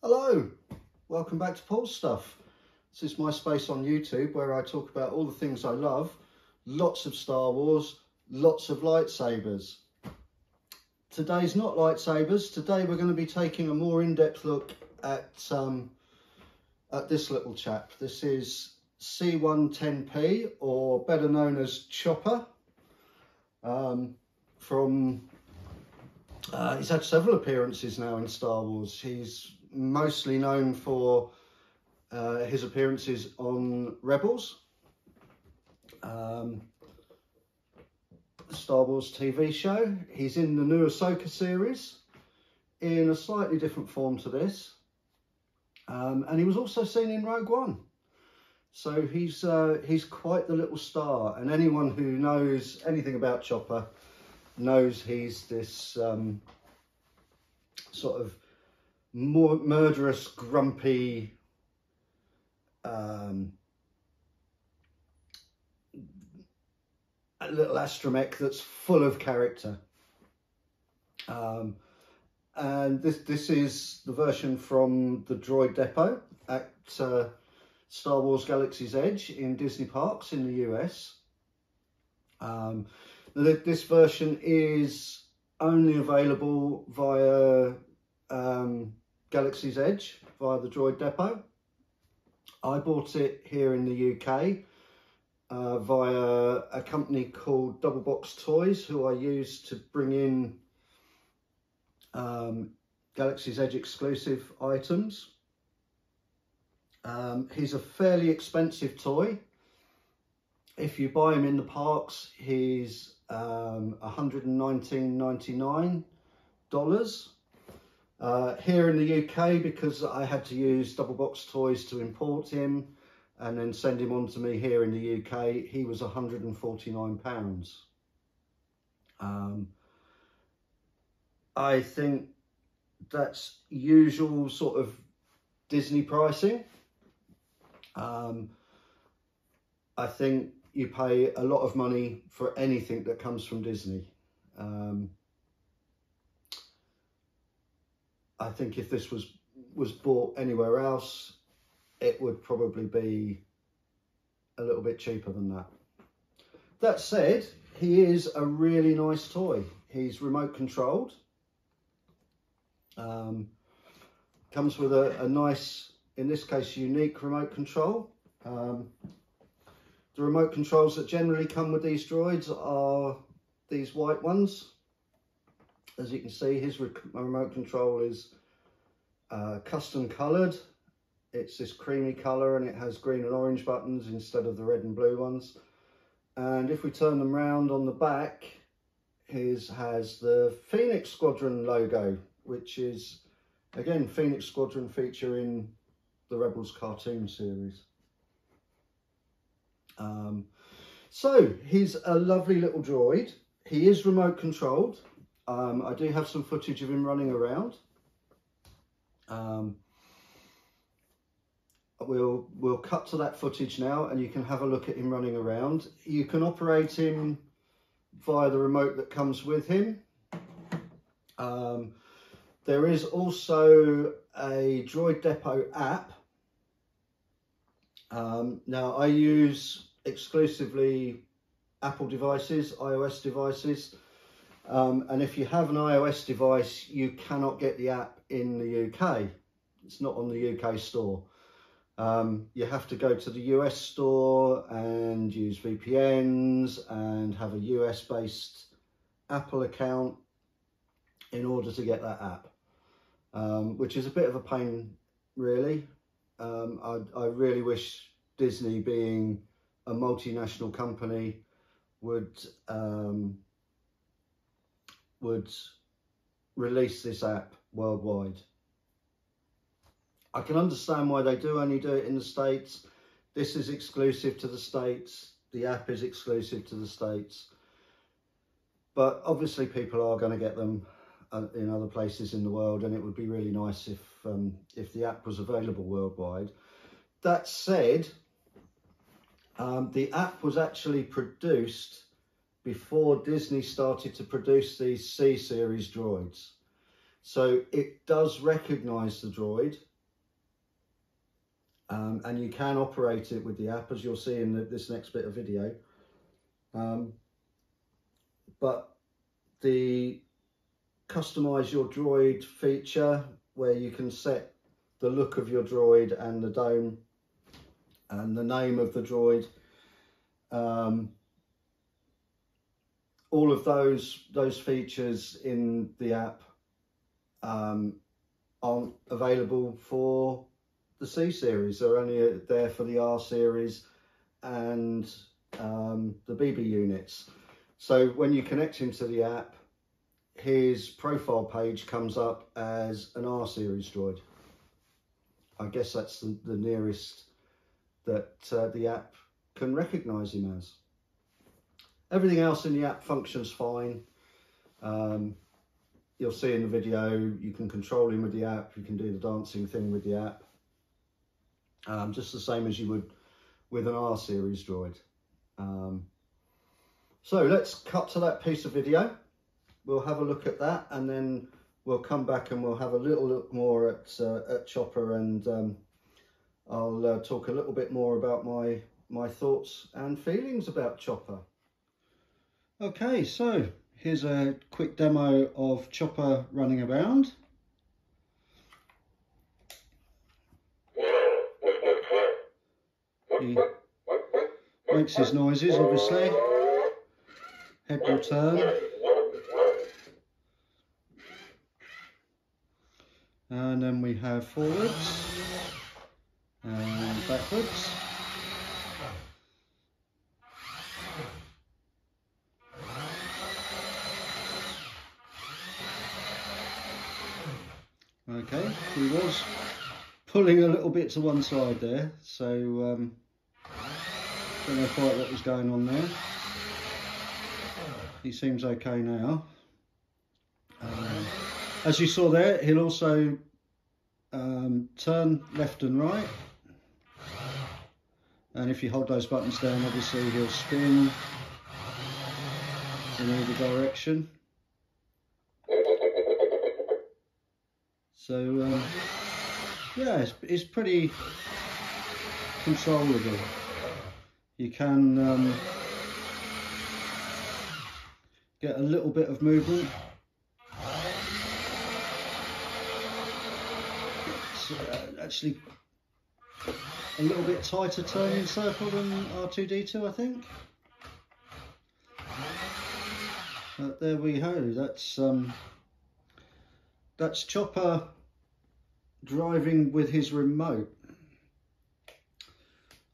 Hello, welcome back to Paul's Stuff. This is my space on YouTube where I talk about all the things I love, lots of Star Wars, lots of lightsabers. Today's not lightsabers. Today we're going to be taking a more in-depth look at this little chap. This is C1-10P, or better known as Chopper. He's had several appearances now in Star Wars. He's mostly known for his appearances on Rebels, Star Wars TV show. He's in the new Ahsoka series in a slightly different form to this, and he was also seen in Rogue One. So he's quite the little star, and anyone who knows anything about Chopper knows he's this sort of more murderous, grumpy, a little astromech that's full of character. And this is the version from the Droid Depot at Star Wars Galaxy's Edge in Disney parks in the US. This version is only available via Galaxy's Edge, via the Droid Depot. I bought it here in the UK via a company called Double Box Toys, who I use to bring in Galaxy's Edge exclusive items. He's a fairly expensive toy. If you buy him in the parks, he's $119.99. Here in the UK, because I had to use Double Box Toys to import him and then send him on to me here in the UK, he was £149. I think that's usual sort of Disney pricing. I think you pay a lot of money for anything that comes from Disney. I think if this was bought anywhere else, it would probably be a little bit cheaper than that. That said, he is a really nice toy. He's remote controlled. Comes with a nice, in this case, unique remote control. The remote controls that generally come with these droids are these white ones. As you can see, his remote control is custom coloured. It's this creamy colour, and it has green and orange buttons instead of the red and blue ones. And if we turn them round on the back, his has the Phoenix Squadron logo, which is, again, Phoenix Squadron feature in the Rebels cartoon series. So he's a lovely little droid. He is remote controlled. I do have some footage of him running around. We'll cut to that footage now, and you can have a look at him running around. You can operate him via the remote that comes with him. There is also a Droid Depot app. Now I use exclusively Apple devices, iOS devices. And if you have an iOS device, you cannot get the app in the UK. It's not on the UK store. You have to go to the US store and use VPNs and have a US based Apple account in order to get that app, which is a bit of a pain, really. I really wish Disney, being a multinational company, would release this app worldwide. I can understand why they do only do it in the States. This is exclusive to the States. The app is exclusive to the States. But obviously people are going to get them in other places in the world, and it would be really nice if the app was available worldwide. That said, the app was actually produced before Disney started to produce these C-series droids. So it does recognise the droid and you can operate it with the app, as you'll see in this next bit of video. But the customize your droid feature, where you can set the look of your droid and the dome and the name of the droid, all of those features in the app aren't available for the C series. They're only there for the R series and the BB units. So when you connect him to the app, his profile page comes up as an R series droid. I guess that's the nearest that the app can recognize him as. Everything else in the app functions fine. You'll see in the video, you can control him with the app, you can do the dancing thing with the app, just the same as you would with an R series droid. So let's cut to that piece of video. We'll have a look at that, and then we'll come back and we'll have a little look more at Chopper, and I'll talk a little bit more about my thoughts and feelings about Chopper. Okay, so here's a quick demo of Chopper running around. He makes his noises, obviously. Head will turn. And then we have forwards and backwards. Okay, he was pulling a little bit to one side there, so don't know quite what was going on there. He seems okay now. As you saw there, he'll also turn left and right, and if you hold those buttons down, obviously he'll spin in either direction. So yeah, it's pretty controllable. You can get a little bit of movement. It's actually a little bit tighter turning circle than R2-D2, I think. But there we go. That's Chopper driving with his remote.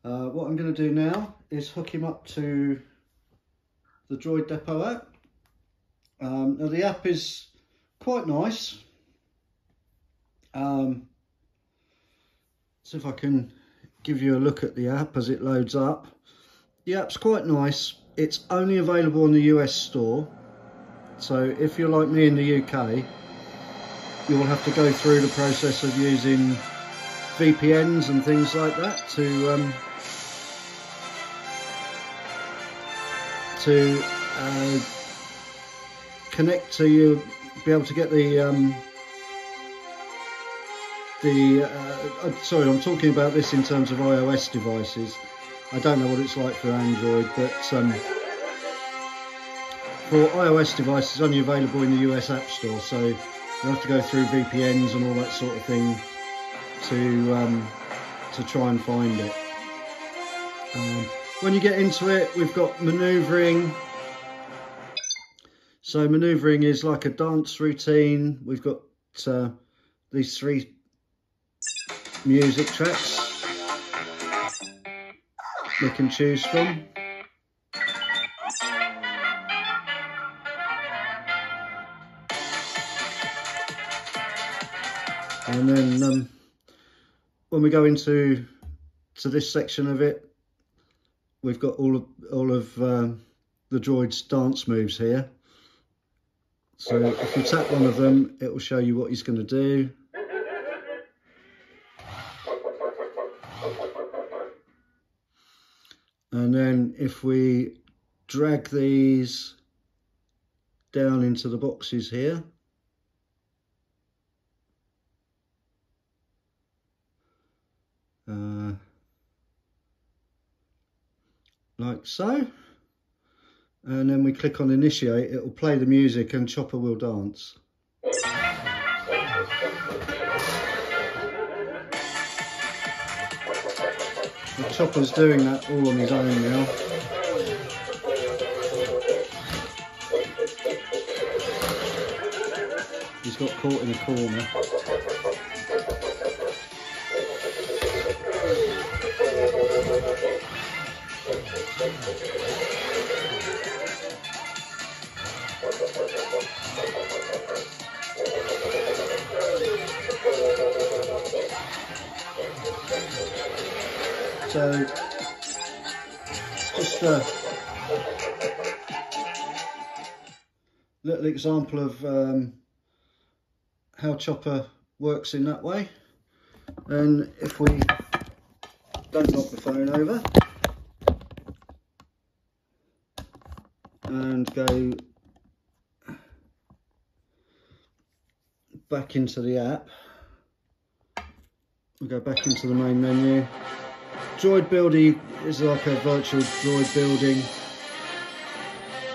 What I'm going to do now is hook him up to the Droid Depot app. Now the app is quite nice. So if I can give you a look at the app as it loads up. The app's quite nice. It's only available on the US store. So if you're like me in the UK, you'll have to go through the process of using VPNs and things like that to connect to you, be able to get sorry, I'm talking about this in terms of iOS devices. I don't know what it's like for Android, but for iOS devices, it's only available in the US App Store, so you have to go through VPNs and all that sort of thing to try and find it. When you get into it, we've got manoeuvring. So manoeuvring is like a dance routine. We've got these 3 music tracks we can choose from. And then when we go into this section of it, we've got all of the droid's dance moves here. So if you tap one of them, it will show you what he's going to do. And then if we drag these down into the boxes here, like so, and then we click on initiate. It will play the music and Chopper will dance. The Chopper's doing that all on his own now. He's got caught in a corner. So, just a little example of how Chopper works in that way. And if we don't knock the phone over and go back into the app, we go back into the main menu. Droid building is like a virtual droid building.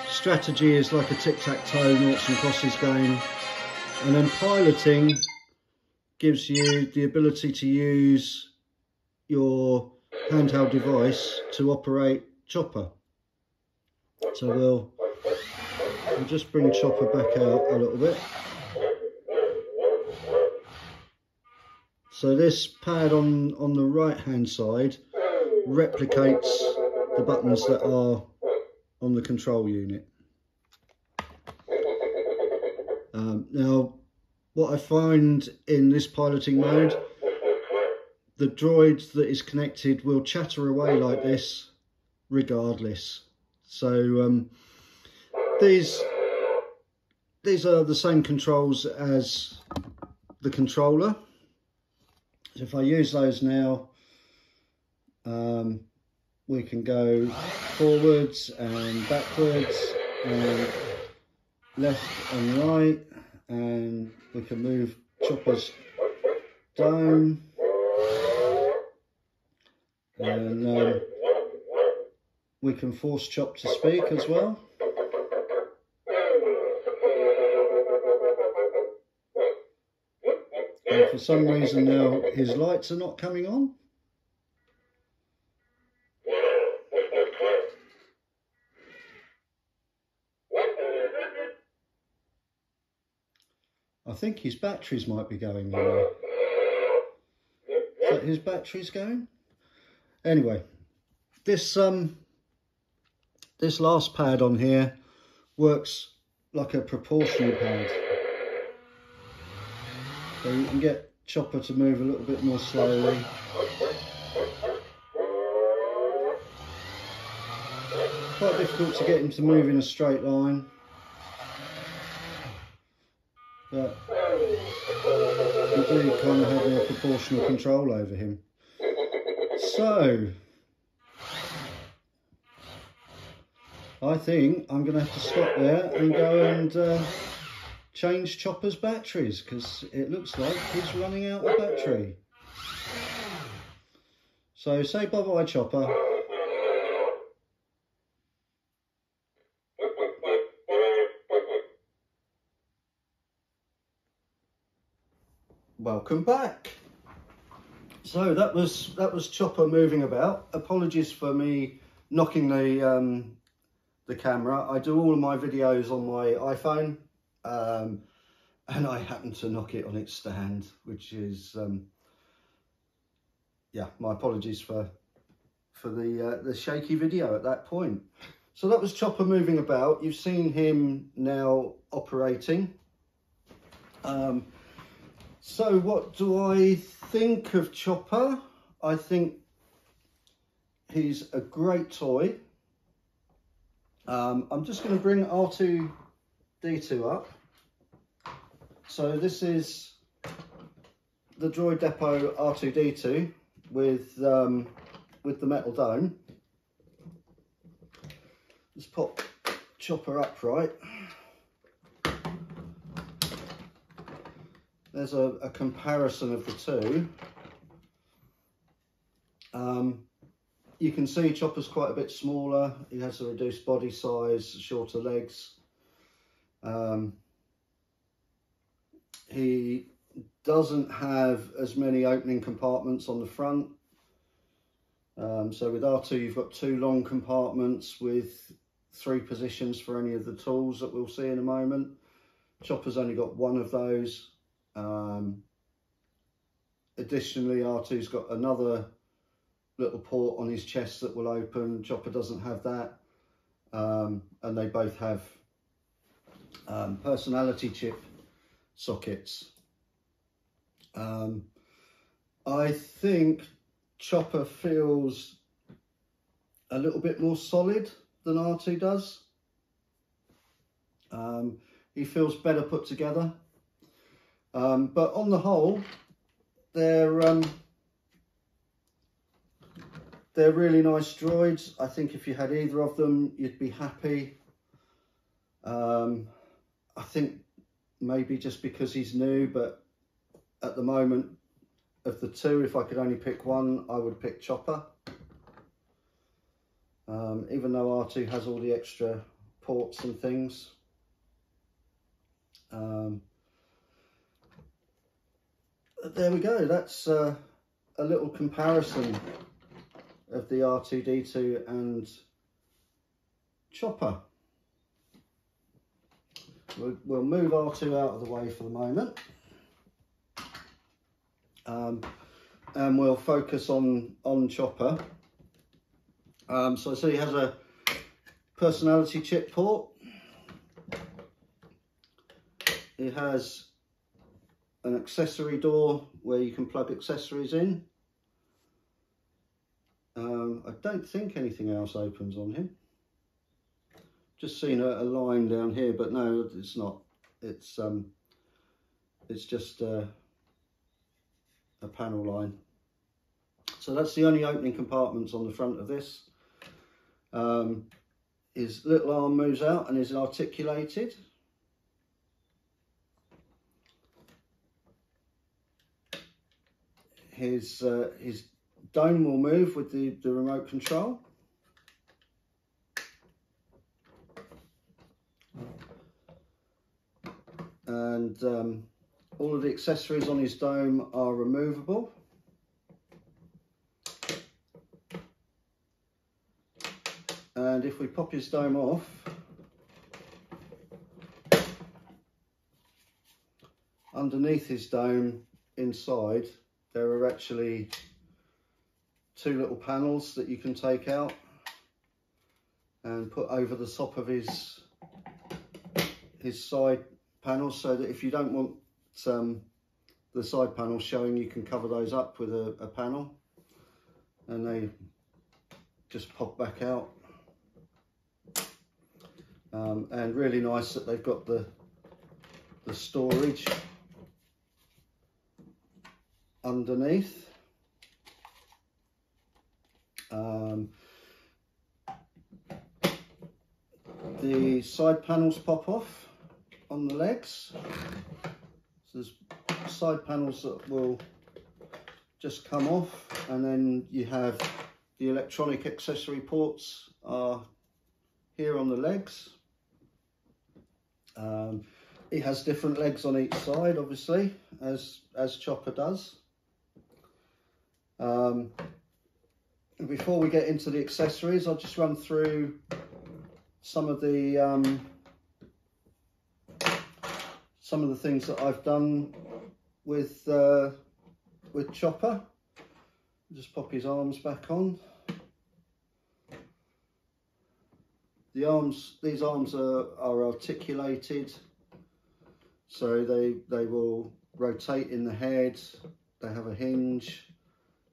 Strategy is like a tic-tac-toe, noughts and crosses game. And then piloting gives you the ability to use your handheld device to operate Chopper. So we'll just bring Chopper back out a little bit. So this pad on the right hand side replicates the buttons that are on the control unit. Now, what I find in this piloting mode, the droid that is connected will chatter away like this regardless. So these are the same controls as the controller. So if I use those now, we can go forwards and backwards and left and right, and we can move Chopper's dome, and we can force Chop to speak as well. And for some reason now his lights are not coming on. I think his batteries might be going now. Is that his batteries going? Anyway, this last pad on here works like a proportional pad. So you can get Chopper to move a little bit more slowly. Quite difficult to get him to move in a straight line. But you do kind of have a proportional control over him. So, I think I'm going to have to stop there and go and change Chopper's batteries, because it looks like he's running out of battery. So say bye-bye, Chopper. Welcome back. So that was Chopper moving about. Apologies for me knocking the camera. I do all of my videos on my iPhone, and I happened to knock it on its stand, which is yeah, my apologies for the shaky video at that point. So that was Chopper moving about. You've seen him now operating. So what do I think of Chopper? I think he's a great toy. I'm just going to bring R2-D2 up. So this is the Droid Depot R2-D2 with the metal dome. Let's pop Chopper upright. There's a comparison of the two. You can see Chopper's quite a bit smaller. He has a reduced body size, shorter legs. He doesn't have as many opening compartments on the front. So with R2 you've got 2 long compartments with 3 positions for any of the tools that we'll see in a moment. Chopper's only got 1 of those. Additionally, R2's got another little port on his chest that will open. Chopper doesn't have that. And they both have personality chip sockets. I think Chopper feels a little bit more solid than R2 does. He feels better put together. But on the whole, they're really nice droids. I think if you had either of them, you'd be happy. I think maybe just because he's new, but at the moment, of the 2, if I could only pick one, I would pick Chopper. Even though R2 has all the extra ports and things. There we go, that's a little comparison of the R2-D2 and Chopper. We'll move R2 out of the way for the moment. And we'll focus on Chopper. So he has a personality chip port. He has an accessory door where you can plug accessories in. I don't think anything else opens on him. Just seen a line down here, but no, it's not. It's just a panel line. So that's the only opening compartments on the front of this. His little arm moves out and is articulated. His dome will move with the remote control. And all of the accessories on his dome are removable. And if we pop his dome off, underneath his dome, inside, there are actually 2 little panels that you can take out and put over the top of his side panels, so that if you don't want the side panels showing, you can cover those up with a panel, and they just pop back out. And really nice that they've got the storage underneath. The side panels pop off on the legs. So there's side panels that will just come off, and then you have the electronic accessory ports are here on the legs. He has different legs on each side, obviously, as Chopper does. Before we get into the accessories, I'll just run through some of the things that I've done with Chopper. Just pop his arms back on. These arms are articulated, so they will rotate in the head. They have a hinge.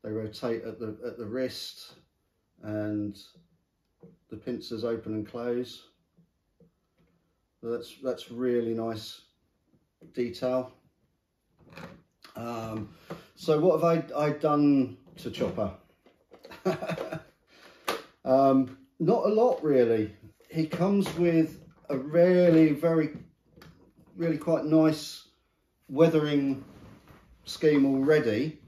They rotate at the wrist, and the pincers open and close. So that's really nice detail. So what have I done to Chopper? Not a lot, really. He comes with a really quite nice weathering scheme already.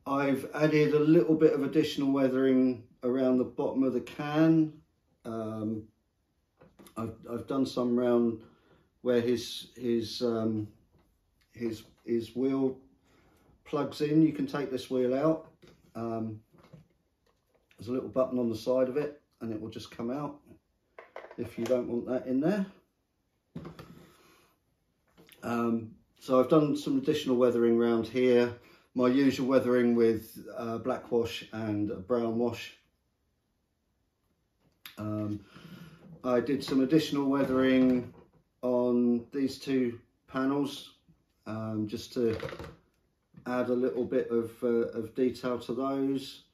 I've added a little bit of additional weathering around the bottom of the can. I've done some around where his wheel plugs in. You can take this wheel out. There's a little button on the side of it and it will just come out if you don't want that in there. So I've done some additional weathering around here. My usual weathering with black wash and brown wash. I did some additional weathering on these two panels just to add a little bit of detail to those.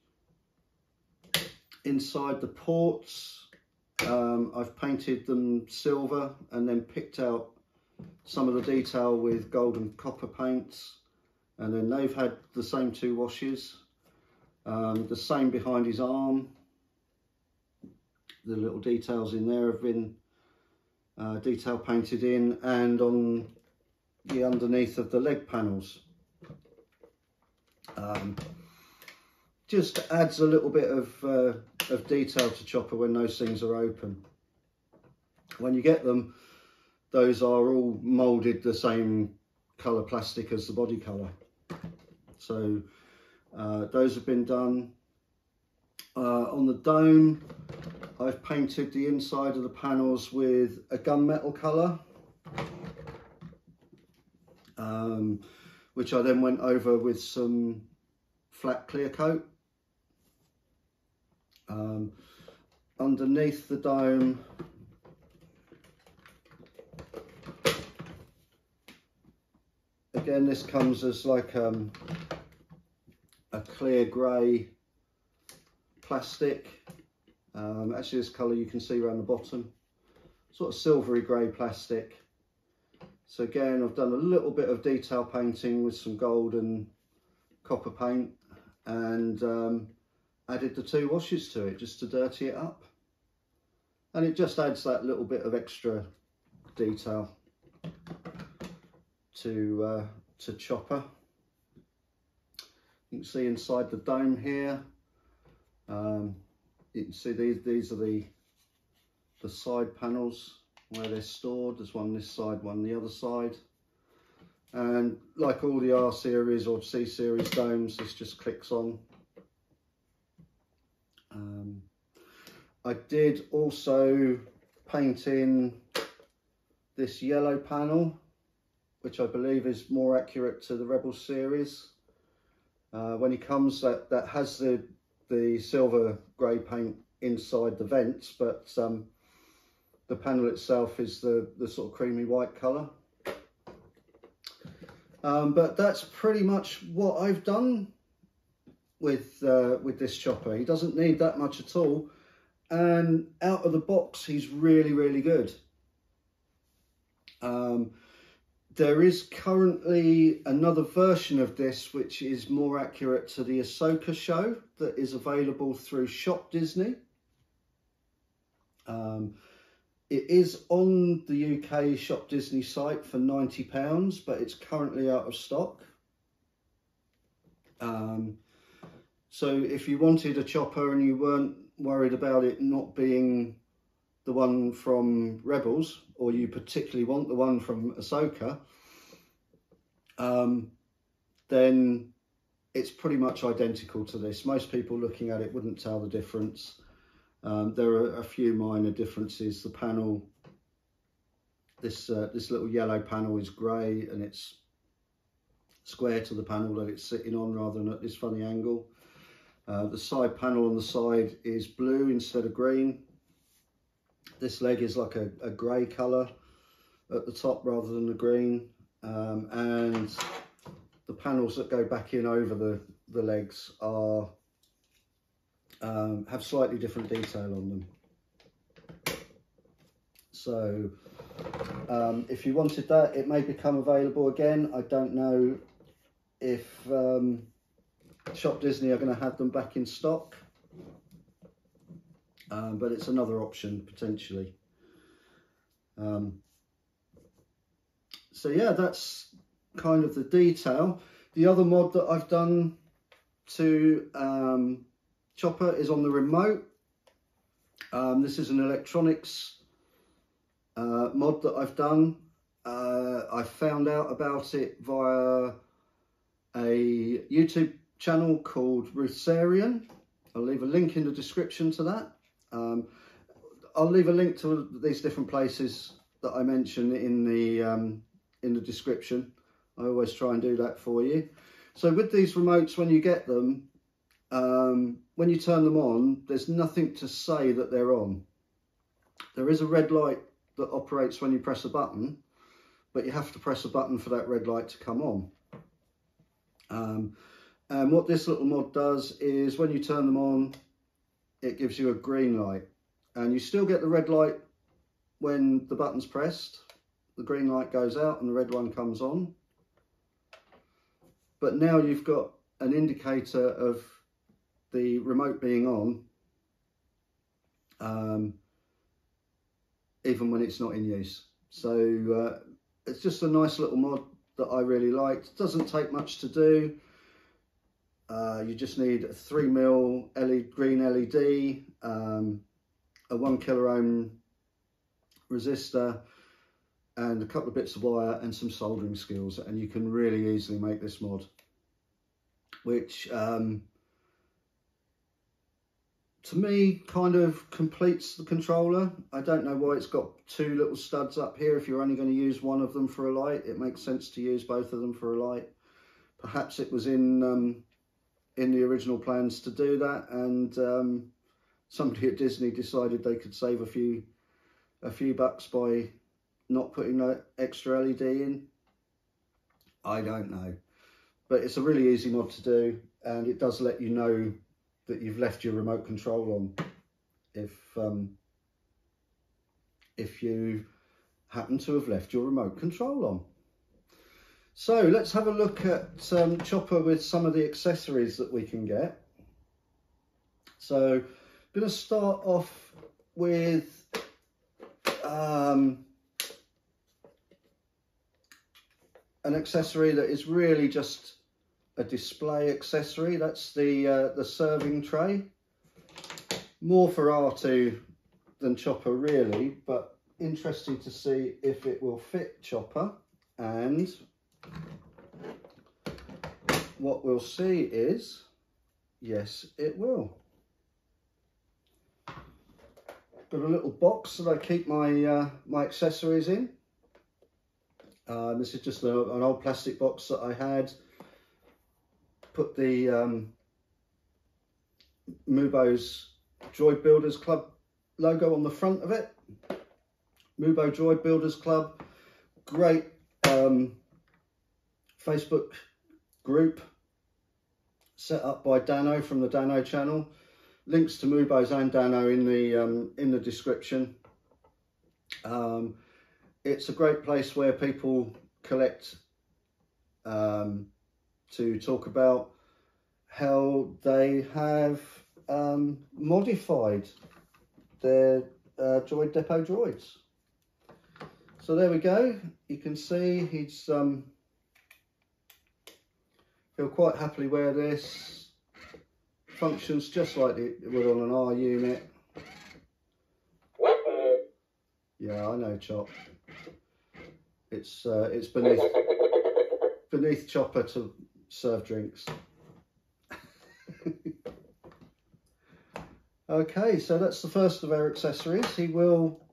Inside the ports, I've painted them silver and then picked out some of the detail with gold and copper paints, and then they've had the same two washes. The same behind his arm. The little details in there have been detail painted in, and on the underneath of the leg panels. Just adds a little bit of detail to Chopper when those things are open. When you get them, those are all moulded the same colour plastic as the body colour. So those have been done. On the dome, I've painted the inside of the panels with a gunmetal colour, which I then went over with some flat clear coat. Underneath the dome, again, this comes as like a clear grey plastic. Actually, this colour you can see around the bottom, sort of silvery grey plastic. So again, I've done a little bit of detail painting with some gold and copper paint, and added the two washes to it just to dirty it up, and it just adds that little bit of extra detail to Chopper. You can see inside the dome here. You can see these are the side panels where they're stored. There's one this side, one the other side. And like all the R series or C series domes, this just clicks on. I did also paint in this yellow panel, which I believe is more accurate to the Rebel series. When he comes, that has the silver grey paint inside the vents, but the panel itself is the sort of creamy white colour. But that's pretty much what I've done with this Chopper. He doesn't need that much at all, and out of the box he's really, really good. There is currently another version of this which is more accurate to the Ahsoka show that is available through Shop Disney. It is on the UK Shop Disney site for £90, but it's currently out of stock. So if you wanted a Chopper and you weren't worried about it not being the one from Rebels, or you particularly want the one from Ahsoka, then it's pretty much identical to this. Most people looking at it wouldn't tell the difference. There are a few minor differences. The panel, this little yellow panel is grey and it's square to the panel that it's sitting on rather than at this funny angle. The side panel on the side is blue instead of green. This leg is like a grey colour at the top rather than the green. And the panels that go back in over the legs are have slightly different detail on them. So if you wanted that, it may become available again. I don't know if Shop Disney are going to have them back in stock, but it's another option potentially. So yeah, that's kind of the detail. The other mod that I've done to Chopper is on the remote. This is an electronics mod that I've done. I found out about it via a YouTube channel called Rutharian. I'll leave a link in the description to that. I'll leave a link to these different places that I mention in the description. I always try and do that for you. So with these remotes, when you get them, when you turn them on, there's nothing to say that they're on. There is a red light that operates when you press a button, but you have to press a button for that red light to come on. And what this little mod does is when you turn them on, it gives you a green light, and you still get the red light when the button's pressed. The green light goes out and the red one comes on. But now you've got an indicator of the remote being on, even when it's not in use. So it's just a nice little mod that I really liked. It doesn't take much to do. You just need a 3mm green LED, a 1 kilo ohm resistor, and a couple of bits of wire and some soldering skills, and you can really easily make this mod, which to me kind of completes the controller. I don't know why it's got two little studs up here. If you're only going to use one of them for a light, it makes sense to use both of them for a light. Perhaps it was in the original plans to do that, and somebody at Disney decided they could save a few bucks by not putting that extra LED in. I don't know, but it's a really easy mod to do, and it does let you know that you've left your remote control on if you happen to have left your remote control on. So let's have a look at Chopper with some of the accessories that we can get. So I'm going to start off with an accessory that is really just a display accessory. That's the serving tray. More for R2 than Chopper really, but interesting to see if it will fit Chopper. And what we'll see is, yes, it will. Got a little box that I keep my my accessories in. This is just an old plastic box that I had. Put the Mubo's Droid Builders Club logo on the front of it. Mubo Droid Builders Club, great Facebook group set up by Dano from the Dano channel. Links to Mubo's and Dano in the description. It's a great place where people collect to talk about how they have modified their Droid Depot droids. So there we go. You can see he's he'll quite happily wear this. Functions just like it would on an R unit. Yeah, I know, Chop. It's beneath Chopper to serve drinks. Okay, so that's the first of our accessories. He will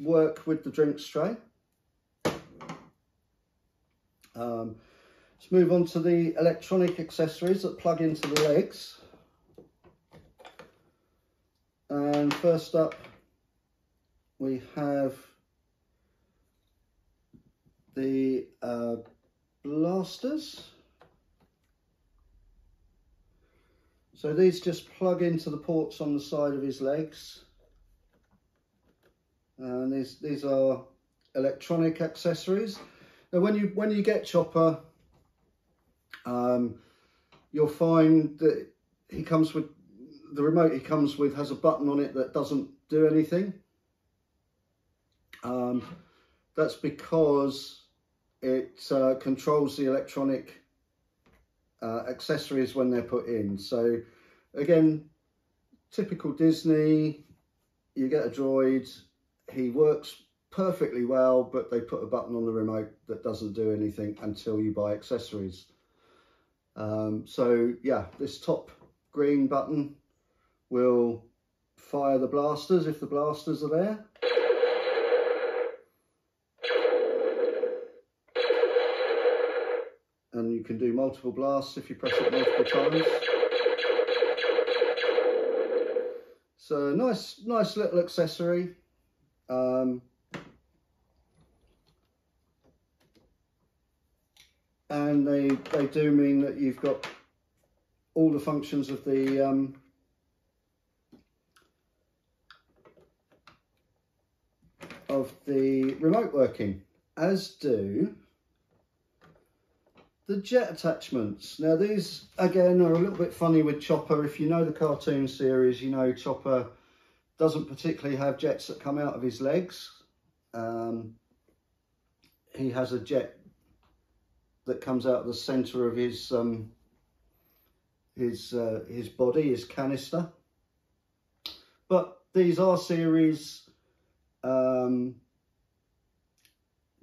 work with the drinks tray. Let's move on to the electronic accessories that plug into the legs. And first up, we have the blasters. So these just plug into the ports on the side of his legs. And these are electronic accessories. Now when you get Chopper, you'll find that he comes with the remote he comes with has a button on it that doesn't do anything. That's because it controls the electronic accessories when they're put in. So again, typical Disney, you get a droid, he works perfectly well, but they put a button on the remote that doesn't do anything until you buy accessories. So yeah, this top green button will fire the blasters if the blasters are there. And you can do multiple blasts if you press it multiple times. So nice little accessory. And they do mean that you've got all the functions of the remote working, as do the jet attachments. Now these again are a little bit funny with Chopper. If you know the cartoon series, you know Chopper doesn't particularly have jets that come out of his legs. He has a jet that comes out of the center of his body, his canister. But these R series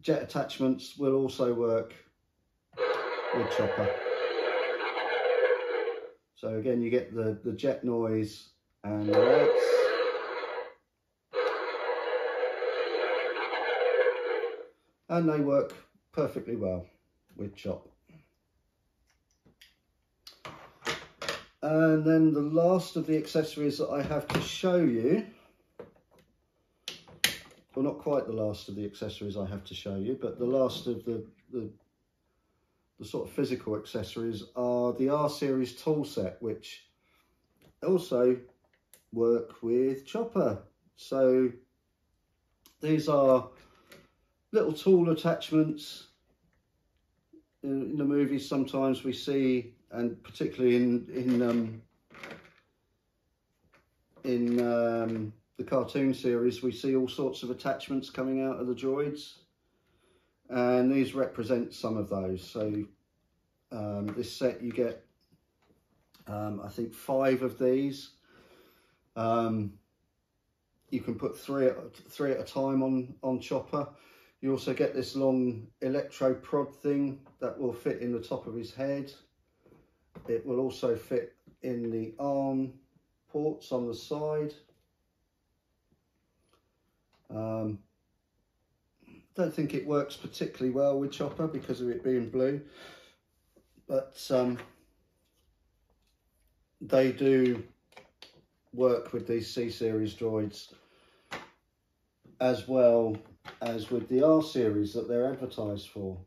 jet attachments will also work with Chopper. So again, you get the jet noise and the lights. And they work perfectly well with Chop. And then the last of the accessories that I have to show you, well, not quite the last of the accessories I have to show you, but the last of the sort of physical accessories are the R series tool set, which also work with Chopper. So these are little tool attachments. In the movies, sometimes we see, and particularly in the cartoon series, we see all sorts of attachments coming out of the droids, and these represent some of those. So this set, you get I think 5 of these. You can put three at a time on Chopper. You also get this long electro prod thing that will fit in the top of his head. It will also fit in the arm ports on the side. Don't think it works particularly well with Chopper because of it being blue, but they do work with these C-series droids as well as with the R series that they're advertised for.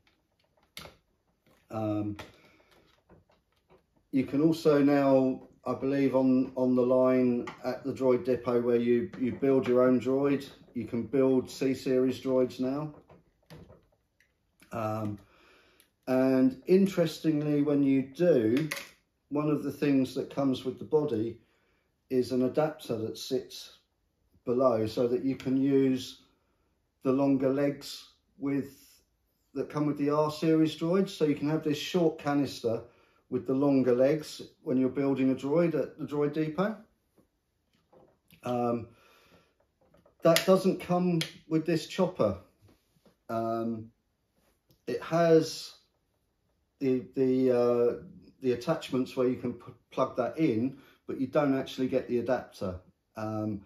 You can also now, I believe on the line at the Droid Depot where you build your own droid, you can build C-series droids now. And interestingly, when you do, one of the things that comes with the body is an adapter that sits below so that you can use the longer legs that come with the R series droids. So you can have this short canister with the longer legs when you're building a droid at the Droid Depot. That doesn't come with this Chopper. It has the attachments where you can plug that in, but you don't actually get the adapter. And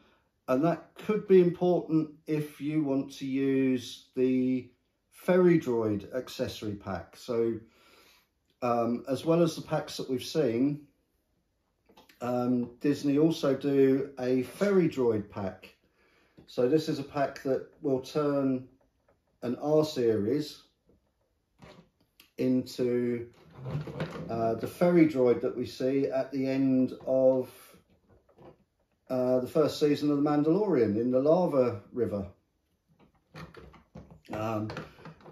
that could be important if you want to use the Ferry Droid accessory pack. So as well as the packs that we've seen, Disney also do a Ferry Droid pack. So this is a pack that will turn an R series into the Ferry Droid that we see at the end of the first season of The Mandalorian in the lava river.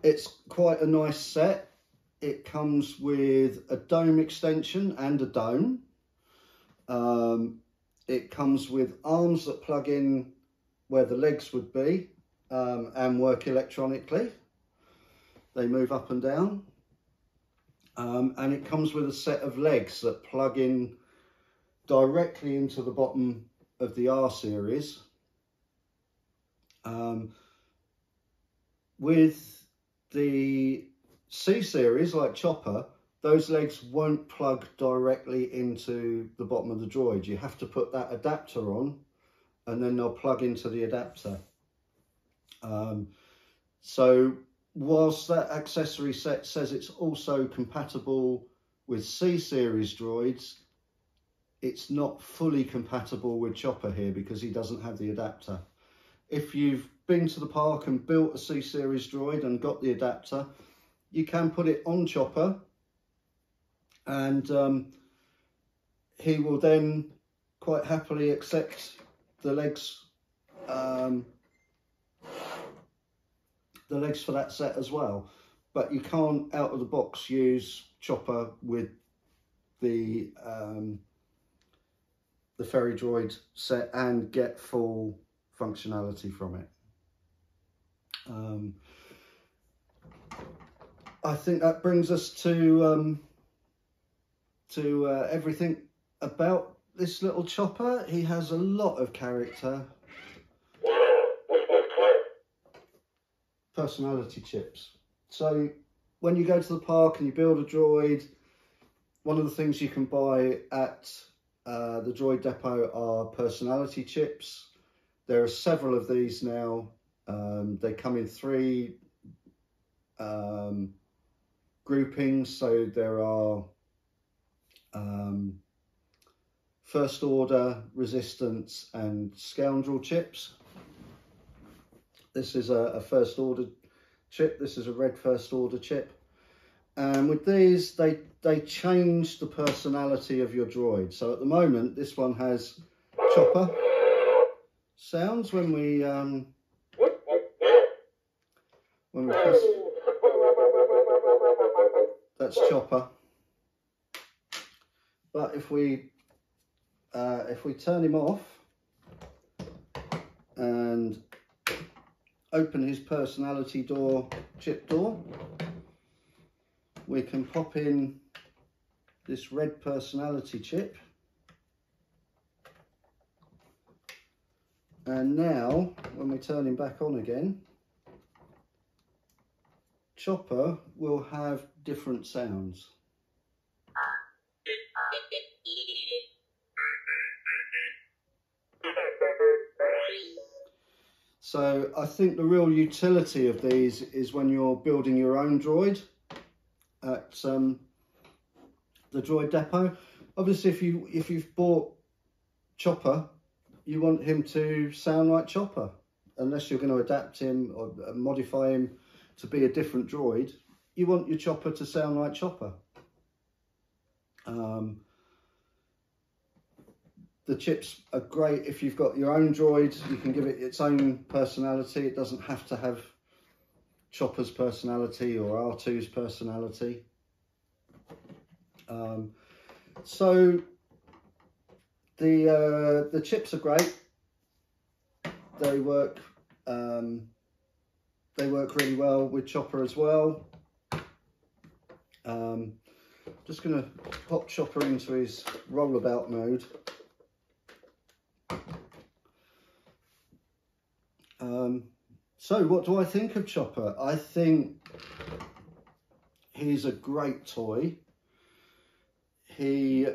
It's quite a nice set. It comes with a dome extension and a dome. It comes with arms that plug in where the legs would be and work electronically. They move up and down. and it comes with a set of legs that plug in directly into the bottom of the R series. With the C series, like Chopper, those legs won't plug directly into the bottom of the Droid. You have to put that adapter on, and then they'll plug into the adapter. So whilst that accessory set says it's also compatible with C series droids, it's not fully compatible with Chopper here because he doesn't have the adapter. If you've been to the park and built a C series droid and got the adapter, you can put it on Chopper, and he will then quite happily accept the legs for that set as well. But you can't out of the box use Chopper with the Ferry Droid set and get full functionality from it. I think that brings us to everything about this little chopper. He has a lot of character. Personality chips. So when you go to the park and you build a droid, one of the things you can buy at the Droid Depot are personality chips. There are several of these now. They come in 3 groupings. So there are First Order, Resistance and Scoundrel chips. This is a First Order chip. This is a red First Order chip. And with these, they change the personality of your droid. So at the moment, this one has Chopper sounds when we press. That's Chopper. But if we turn him off and open his personality door, chip door, we can pop in this red personality chip. And now, when we turn him back on again, Chopper will have different sounds. So I think the real utility of these is when you're building your own droid at the Droid Depot. Obviously, if you've bought Chopper, you want him to sound like Chopper, unless you're going to adapt him or modify him to be a different droid. You want your Chopper to sound like Chopper. The chips are great if you've got your own droid. You can give it its own personality. It doesn't have to have Chopper's personality or R2's personality. So the chips are great. They work really well with Chopper as well. Just going to pop Chopper into his rollabout mode. So what do I think of Chopper? I think he's a great toy. He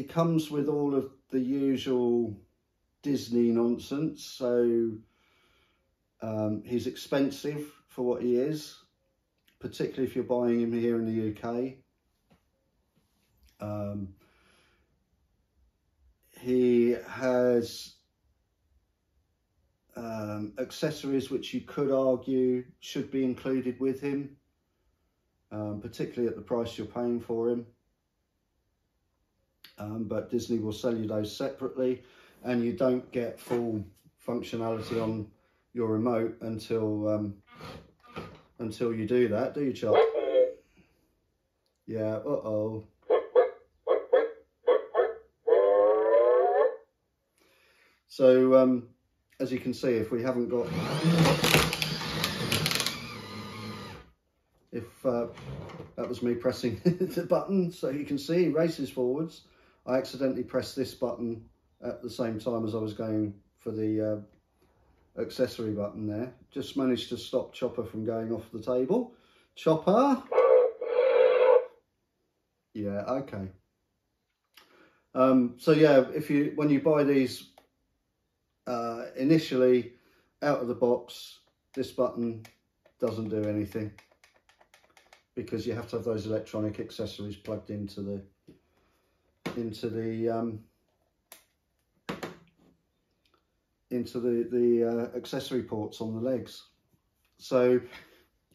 comes with all of the usual Disney nonsense. So he's expensive for what he is, particularly if you're buying him here in the UK. He has accessories which you could argue should be included with him, particularly at the price you're paying for him. But Disney will sell you those separately, and you don't get full functionality on your remote until you do that, do you, Chop? Yeah, uh-oh. So, as you can see, if we haven't got that was me pressing the button, so you can see he races forwards. I accidentally pressed this button at the same time as I was going for the accessory button there. Just managed to stop Chopper from going off the table. Chopper! Yeah, okay. So yeah, when you buy these initially out of the box, this button doesn't do anything because you have to have those electronic accessories plugged into the accessory ports on the legs. So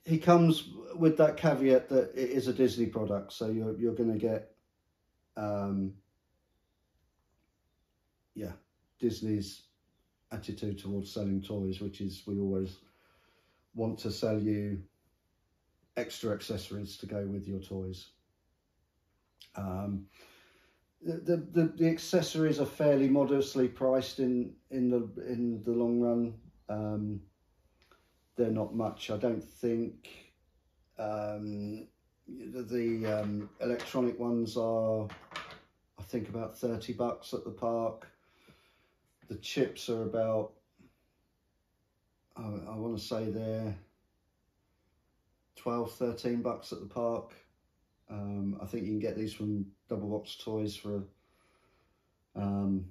he comes with that caveat that it is a Disney product, so you're going to get yeah, Disney's attitude towards selling toys, which is we always want to sell you extra accessories to go with your toys. The accessories are fairly modestly priced in the long run. They're not much, I don't think. The electronic ones are, I think, about $30 at the park. The chips are about, I want to say they're $12–13 at the park. I think you can get these from Double Box Toys for around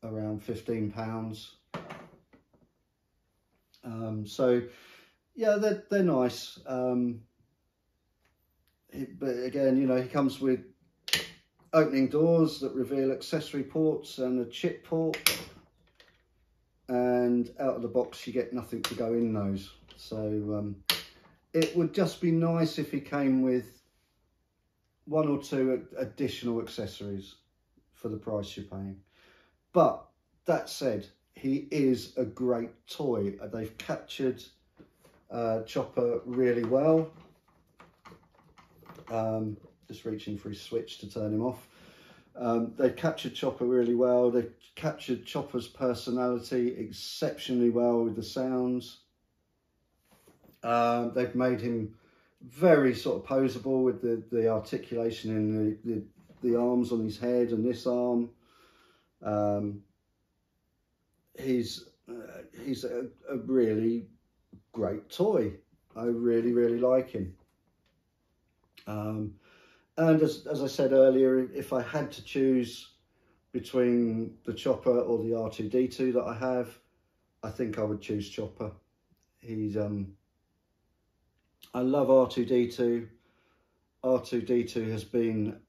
£15. So yeah, they're nice. But again, you know, he comes with opening doors that reveal accessory ports and a chip port, and out of the box you get nothing to go in those. So it would just be nice if he came with 1 or 2 additional accessories for the price you're paying. But that said, he is a great toy. They've captured Chopper really well. Just reaching for his switch to turn him off. They've captured Chopper really well. They've captured Chopper's personality exceptionally well with the sounds. They've made him very sort of poseable with the articulation in the arms on his head and this arm. He's a really great toy. I really, really like him. And as I said earlier, if I had to choose between the Chopper or the R2-D2 that I have, I think I would choose Chopper. He's I love R2-D2. R2-D2 has been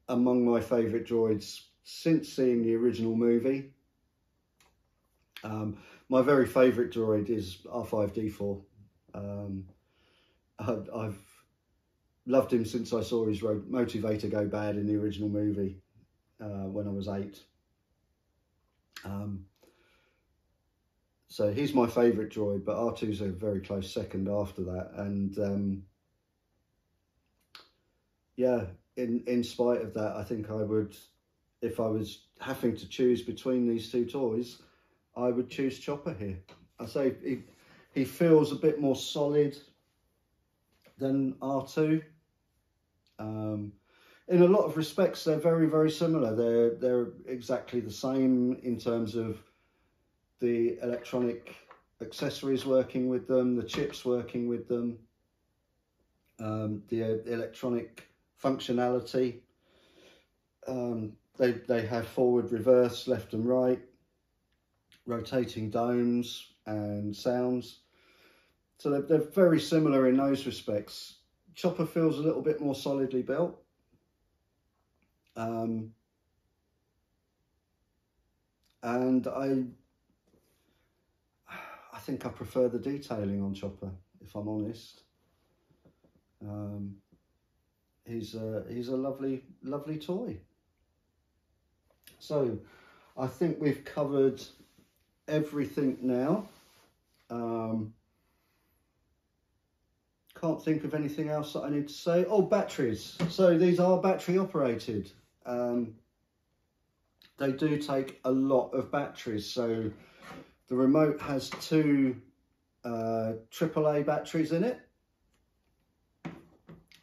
among my favourite droids since seeing the original movie. My very favourite droid is R5-D4. I've loved him since I saw his motivator go bad in the original movie when I was 8. So he's my favourite droid, but R2's a very close second after that. And yeah, in spite of that, I think I would, if I was having to choose between these 2 toys, I would choose Chopper here. I say he feels a bit more solid than R2. In a lot of respects, they're very, very similar. They're exactly the same in terms of the electronic accessories working with them, the chips working with them, the electronic functionality. They have forward, reverse, left and right, rotating domes and sounds. So they're very similar in those respects. Chopper feels a little bit more solidly built. And I think I prefer the detailing on Chopper, if I'm honest. He's a lovely, lovely toy. So I think we've covered everything now. Can't think of anything else that I need to say. Oh, batteries. So these are battery operated. They do take a lot of batteries. So the remote has 2 AAA batteries in it.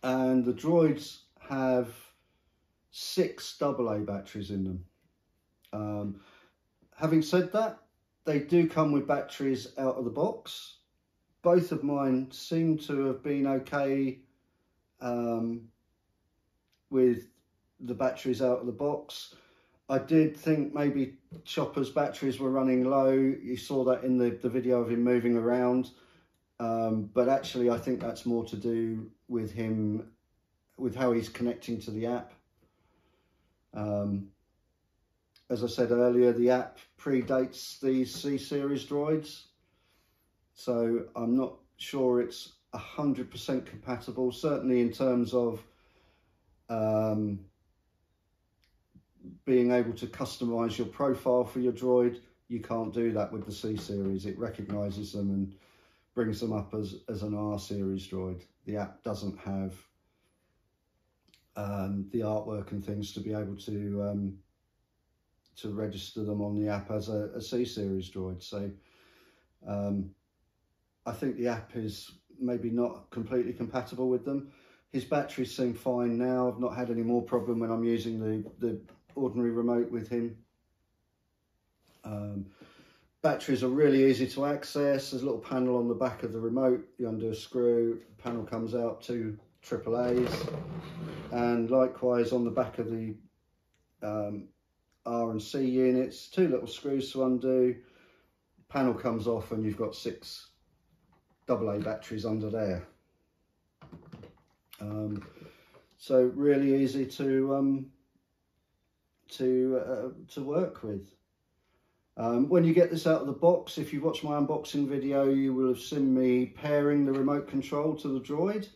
and the Droids have 6 AA batteries in them. Having said that, they do come with batteries out of the box. Both of mine seem to have been okay with the batteries out of the box. I did think maybe Chopper's batteries were running low. You saw that in the video of him moving around. But actually, I think that's more to do with him, with how he's connecting to the app. As I said earlier, the app predates these C-series droids. So I'm not sure it's 100% compatible, certainly in terms of being able to customize your profile for your droid. You can't do that with the C-series. It recognizes them and brings them up as an R-series droid. The app doesn't have the artwork and things to be able to register them on the app as a C-series droid. So I think the app is maybe not completely compatible with them. His batteries seem fine now. I've not had any more problem when I'm using the ordinary remote with him. Batteries are really easy to access. There's a little panel on the back of the remote. You undo a screw, the panel comes out, 2 AAAs, and likewise on the back of the R and C units, 2 little screws to undo, panel comes off, and you've got 6 AA batteries under there. So really easy to work with. When you get this out of the box, if you watch my unboxing video, you will have seen me pairing the remote control to the droid.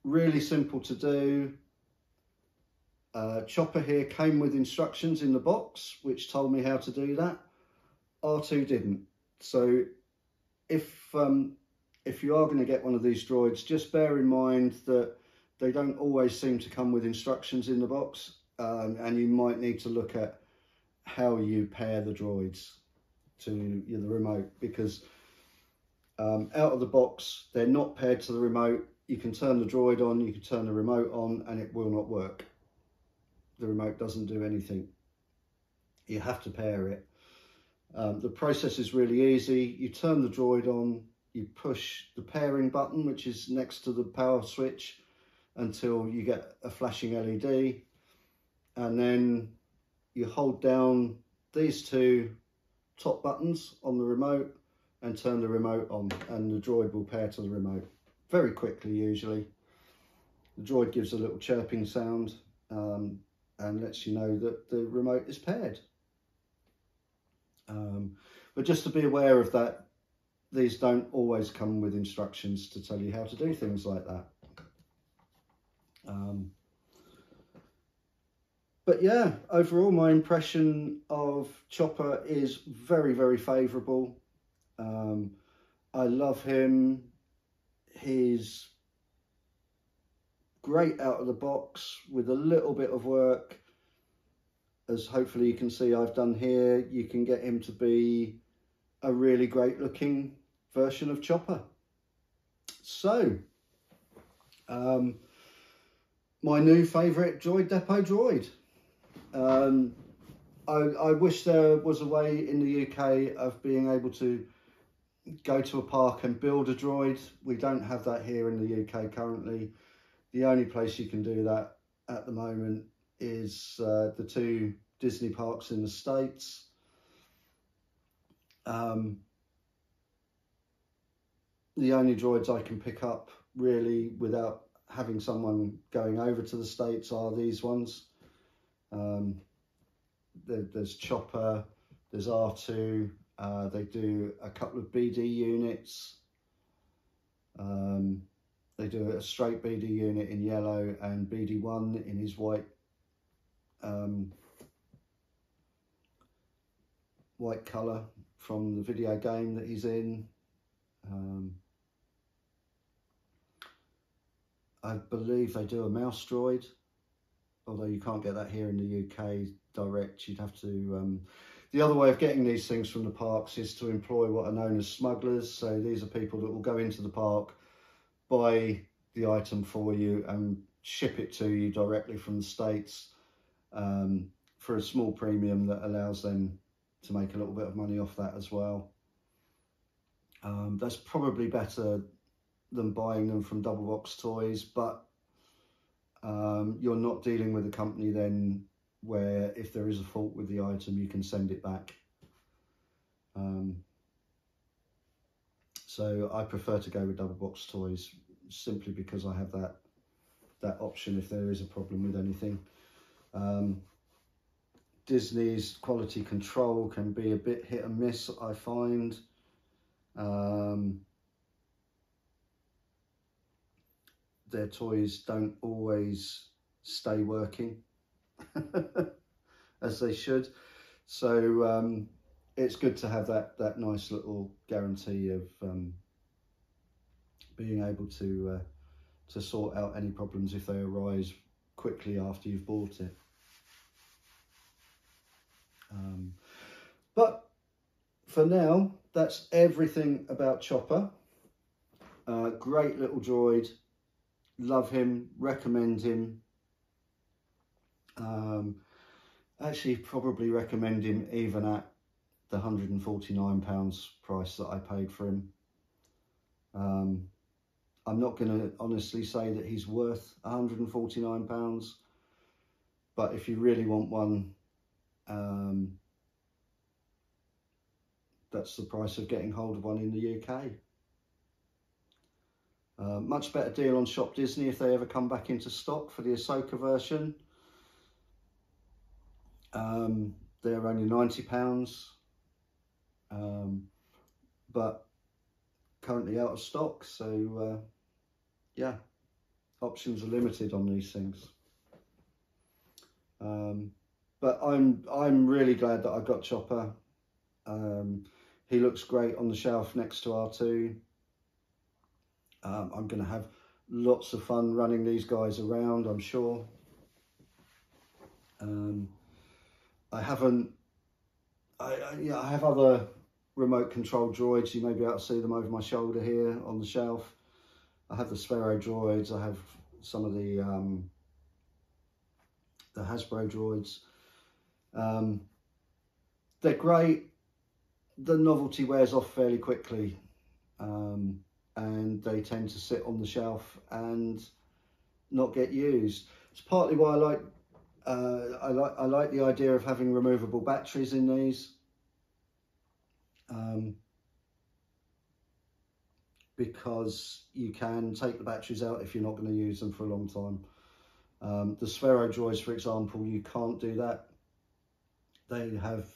Really simple to do. Chopper here came with instructions in the box which told me how to do that. R2 didn't. So if you are going to get one of these droids, just bear in mind that they don't always seem to come with instructions in the box, and you might need to look at how you pair the droids to the remote, because out of the box they're not paired to the remote. You can turn the droid on, you can turn the remote on, and it will not work. The remote doesn't do anything. You have to pair it. The process is really easy. You turn the droid on, you push the pairing button, which is next to the power switch, until you get a flashing LED, and then you hold down these 2 top buttons on the remote and turn the remote on, and the droid will pair to the remote very quickly. Usually the droid gives a little chirping sound and lets you know that the remote is paired. But just to be aware of that, these don't always come with instructions to tell you how to do things like that. But yeah, overall my impression of Chopper is very, very favourable. I love him. He's great out of the box with a little bit of work. As hopefully you can see I've done here, you can get him to be a really great looking version of Chopper. So, my new favourite Droid Depot droid. I wish there was a way in the UK of being able to go to a park and build a droid. We don't have that here in the UK currently. The only place you can do that at the moment is the 2 Disney parks in the States. The only droids I can pick up really without having someone going over to the States are these ones. There's Chopper, there's R2, they do a couple of BD units. They do a straight BD unit in yellow and BD1 in his white colour from the video game that he's in. I believe they do a mouse droid, although you can't get that here in the UK direct. You'd have to... the other way of getting these things from the parks is to employ what are known as smugglers. So these are people that will go into the park, buy the item for you and ship it to you directly from the States for a small premium that allows them to make a little bit of money off that as well. That's probably better than buying them from Double Box Toys, but you're not dealing with a company then where if there is a fault with the item you can send it back. So I prefer to go with Double Box Toys simply because I have that option if there is a problem with anything. Disney's quality control can be a bit hit and miss, I find. Their toys don't always stay working as they should, so it's good to have that nice little guarantee of being able to sort out any problems if they arise quickly after you've bought it. But for now, that's everything about Chopper. Great little droid, love him, recommend him. Actually probably recommend him even at the £149 price that I paid for him. I'm not going to honestly say that he's worth £149, but if you really want one, that's the price of getting hold of one in the UK. Much better deal on Shop Disney if they ever come back into stock for the Ahsoka version. They're only £90, but currently out of stock, so yeah, options are limited on these things. But I'm really glad that I got Chopper. He looks great on the shelf next to R2. I'm going to have lots of fun running these guys around, I'm sure. I have other remote control droids. You may be able to see them over my shoulder here on the shelf. I have the Sphero droids. I have some of the Hasbro droids. They're great. The novelty wears off fairly quickly, and they tend to sit on the shelf and not get used. It's partly why I like the idea of having removable batteries in these, because you can take the batteries out if you're not going to use them for a long time. The Sphero droids, for example, you can't do that. They have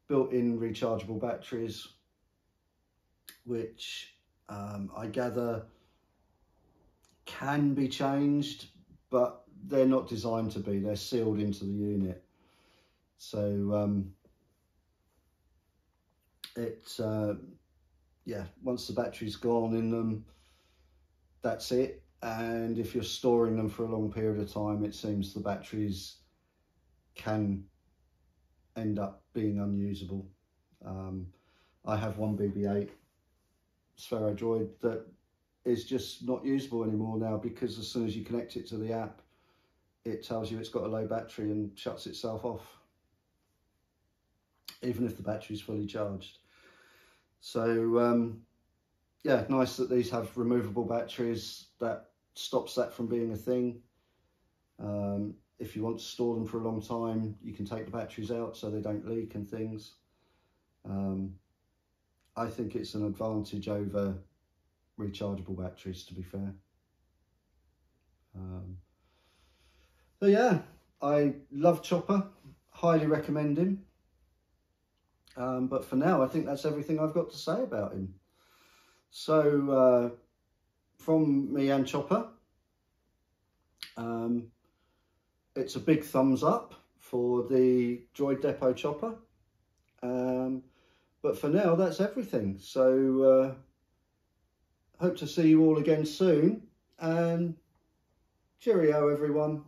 built-in rechargeable batteries, which I gather can be changed, but they're not designed to be. They're sealed into the unit. So yeah, once the battery's gone in them, that's it. And if you're storing them for a long period of time, it seems the batteries can end up being unusable. I have one BB-8 Sphero droid that is just not usable anymore now, because as soon as you connect it to the app, it tells you it's got a low battery and shuts itself off, even if the battery's fully charged. So yeah, nice that these have removable batteries. That stops that from being a thing. If you want to store them for a long time, you can take the batteries out so they don't leak and things. I think it's an advantage over rechargeable batteries, to be fair. So yeah, I love Chopper, highly recommend him. But for now, I think that's everything I've got to say about him. So from me and Chopper, it's a big thumbs up for the Droid Depot Chopper. But for now, that's everything. So hope to see you all again soon, and cheerio everyone.